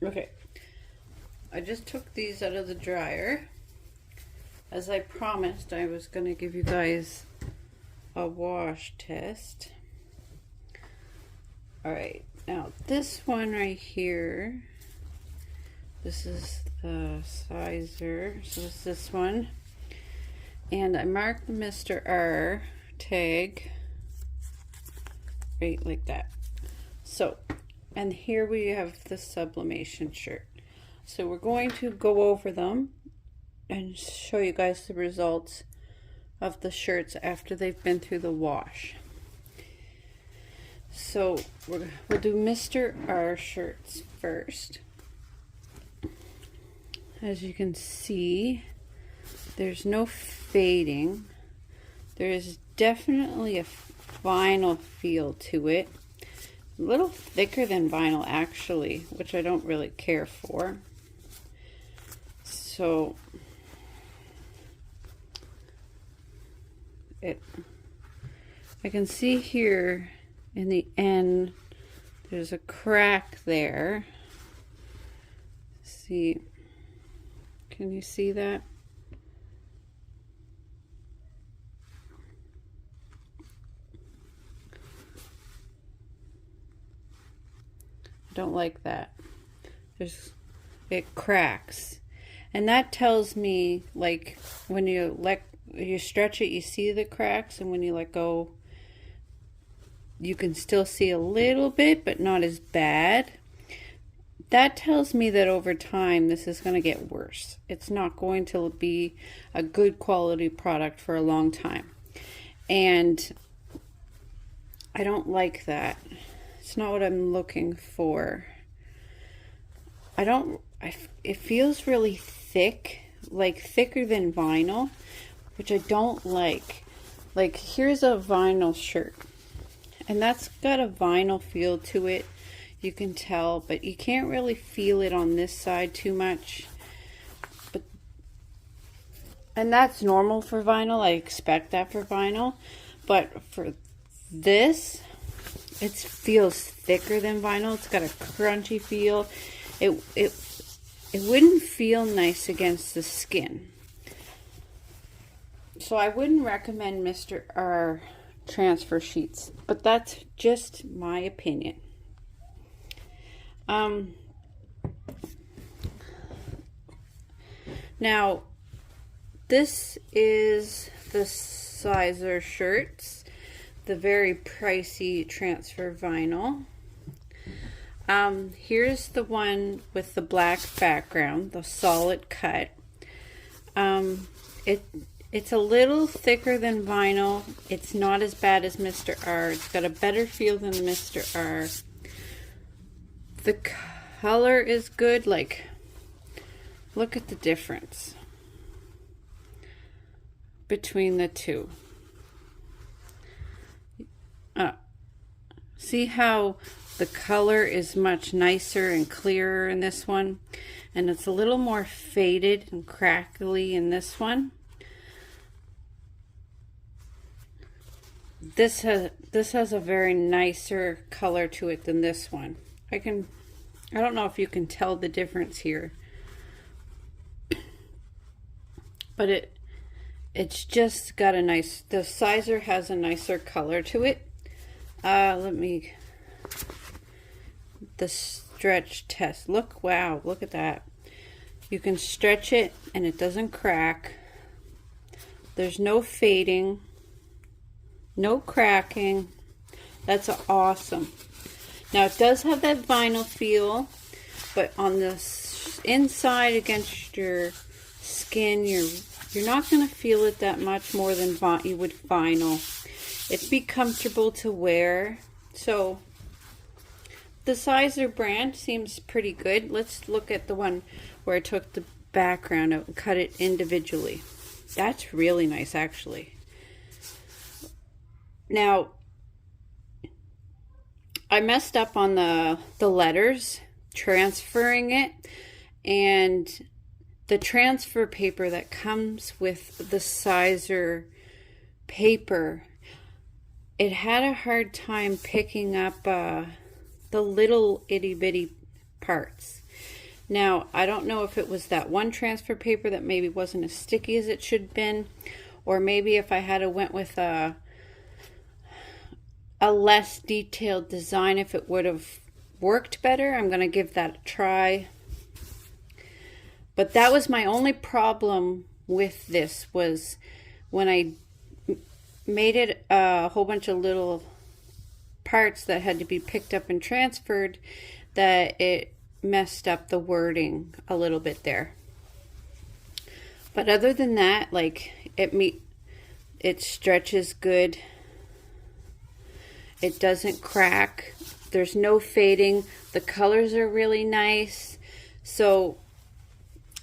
Okay, I just took these out of the dryer. As I promised, I was going to give you guys a wash test. Alright, now this one right here, this is the Siser, so it's this one. And I marked the Mr.R tag right like that. So, and here we have the Sublimation shirt. So we're going to go over them and show you guys the results of the shirts after they've been through the wash. So we'll do Mr.R shirts first. As you can see, there's no fading. There is definitely a vinyl feel to it. A little thicker than vinyl actually, which I don't really care for. So I can see here in the end there's a crack there. See, can you see that? I don't like that. It cracks, and that tells me, like, when you stretch it, you see the cracks, and when you let go, you can still see a little bit, but not as bad. That tells me that over time this is going to get worse. It's not going to be a good quality product for a long time, and I don't like that. It's not what I'm looking for. It feels really thick, like thicker than vinyl, which I don't like. Like, here's a vinyl shirt, and that's got a vinyl feel to it. You can tell, but you can't really feel it on this side too much. And that's normal for vinyl. I expect that for vinyl. But for this, it feels thicker than vinyl. It's got a crunchy feel. It wouldn't feel nice against the skin. So I wouldn't recommend Mr.R transfer sheets, but that's just my opinion. Now, this is the Siser shirts, the very pricey transfer vinyl. Here's the one with the black background, the solid cut. It's a little thicker than vinyl. It's not as bad as Mr.R. It's got a better feel than Mr.R. The color is good. Like, look at the difference between the two. See how the color is much nicer and clearer in this one, and it's a little more faded and crackly in this one. This has a very nicer color to it than this one. I don't know if you can tell the difference here, but it's just got a nice, the Siser has a nicer color to it. The stretch test. Look, wow, look at that. You can stretch it and it doesn't crack. There's no fading, no cracking. That's awesome. Now, it does have that vinyl feel, but on the inside against your skin, you're not going to feel it that much more than you would vinyl. It'd be comfortable to wear. So the Siser brand seems pretty good. Let's look at the one where I took the background out and cut it individually. That's really nice, actually. Now, I messed up on the letters, transferring it, and the transfer paper that comes with the Siser paper, it had a hard time picking up the little itty bitty parts. Now, I don't know if it was that one transfer paper that maybe wasn't as sticky as it should have been, or maybe if I had went with a less detailed design, if it would have worked better. I'm going to give that a try. But that was my only problem with this, was when I made it a whole bunch of little parts that had to be picked up and transferred, that it messed up the wording a little bit there. But other than that, like, it stretches good. It doesn't crack. There's no fading. The colors are really nice. So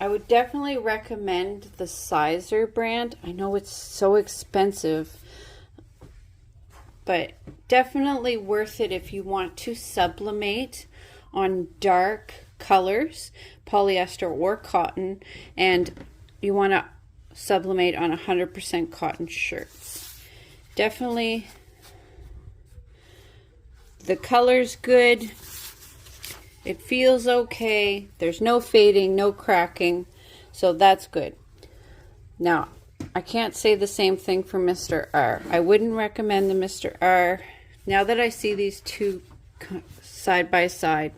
I would definitely recommend the Siser brand. I know it's so expensive, but definitely worth it if you want to sublimate on dark colors, polyester or cotton, and you want to sublimate on 100% cotton shirts. Definitely, the color's good. It feels okay. There's no fading, no cracking, so that's good. Now, I can't say the same thing for Mr.R. I wouldn't recommend the Mr.R. Now that I see these two side by side,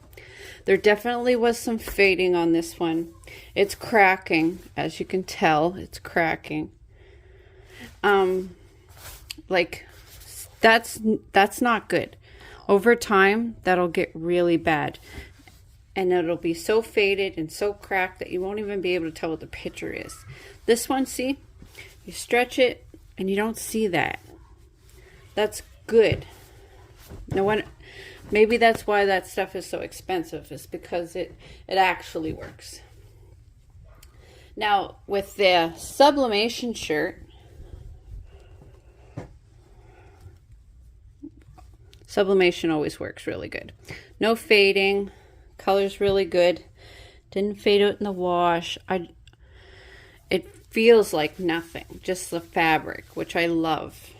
there definitely was some fading on this one. It's cracking, as you can tell. It's cracking. Like, that's not good. Over time, that'll get really bad. And it'll be so faded and so cracked that you won't even be able to tell what the picture is. This one, see? You stretch it and you don't see that. That's good. Now, maybe that's why that stuff is so expensive, is because it actually works. Now, with the Sublimation shirt, Sublimation always works really good. No fading. Color's really good. Didn't fade out in the wash. It feels like nothing. Just the fabric, which I love.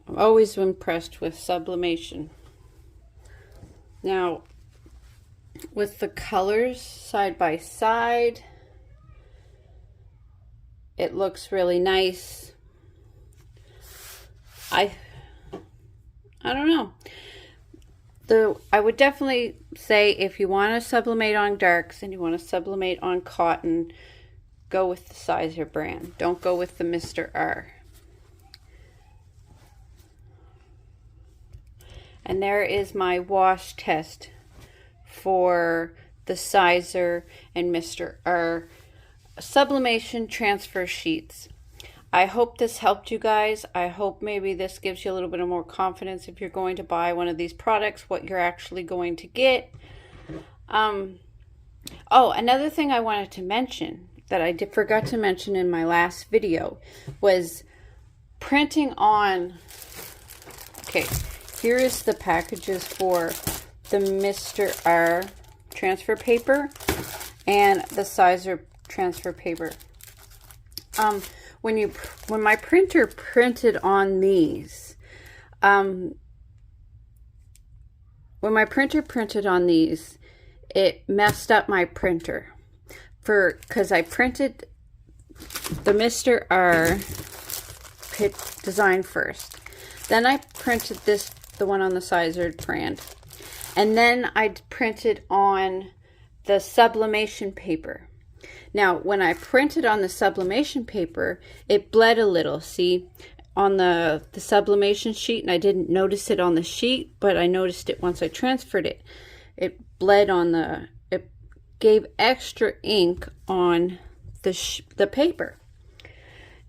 I'm always impressed with Sublimation. Now, with the colors side by side, it looks really nice. I don't know. I would definitely say, if you want to sublimate on darks and you want to sublimate on cotton, go with the Siser brand. Don't go with the Mr.R. And there is my wash test for the Siser and Mr.R Sublimation transfer sheets. I hope this helped you guys. I hope maybe this gives you a little bit of more confidence if you're going to buy one of these products, what you're actually going to get. Oh, another thing I wanted to mention that I forgot to mention in my last video was printing on. Okay, here is the packages for the Mr.R transfer paper and the Siser transfer paper. When my printer printed on these, it messed up my printer because I printed the Mr.R design first. Then I printed the one on the Siser brand. And then I printed on the Sublimation paper. Now, when I printed on the Sublimation paper, it bled a little, see, on the Sublimation sheet, and I didn't notice it on the sheet, but I noticed it once I transferred it. It bled on it gave extra ink on the paper.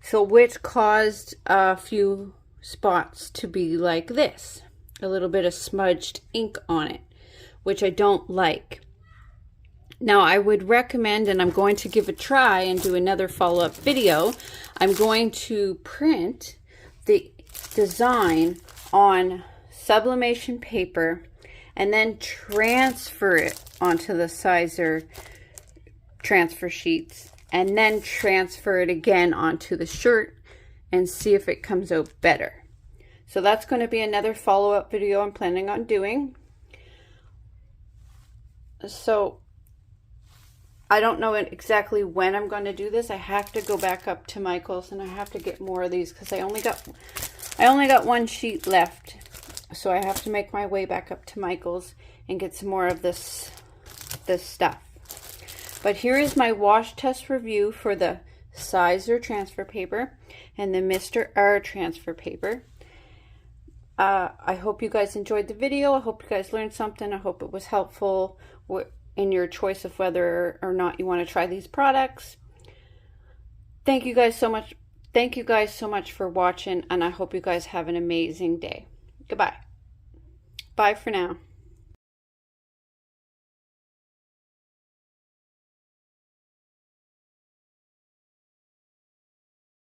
So, which caused a few spots to be like this. A little bit of smudged ink on it, which I don't like. Now, I would recommend, and I'm going to give a try and do another follow-up video, I'm going to print the design on Sublimation paper and then transfer it onto the Siser transfer sheets, and then transfer it again onto the shirt and see if it comes out better. So that's going to be another follow-up video I'm planning on doing. So I don't know exactly when I'm going to do this. I have to go back up to Michael's and I have to get more of these because I only got one sheet left. So I have to make my way back up to Michael's and get some more of this stuff. But here is my wash test review for the Siser transfer paper and the Mr.R transfer paper. I hope you guys enjoyed the video. I hope you guys learned something. I hope it was helpful in your choice of whether or not you want to try these products. Thank you guys so much. Thank you guys so much for watching, and I hope you guys have an amazing day. Goodbye. Bye for now.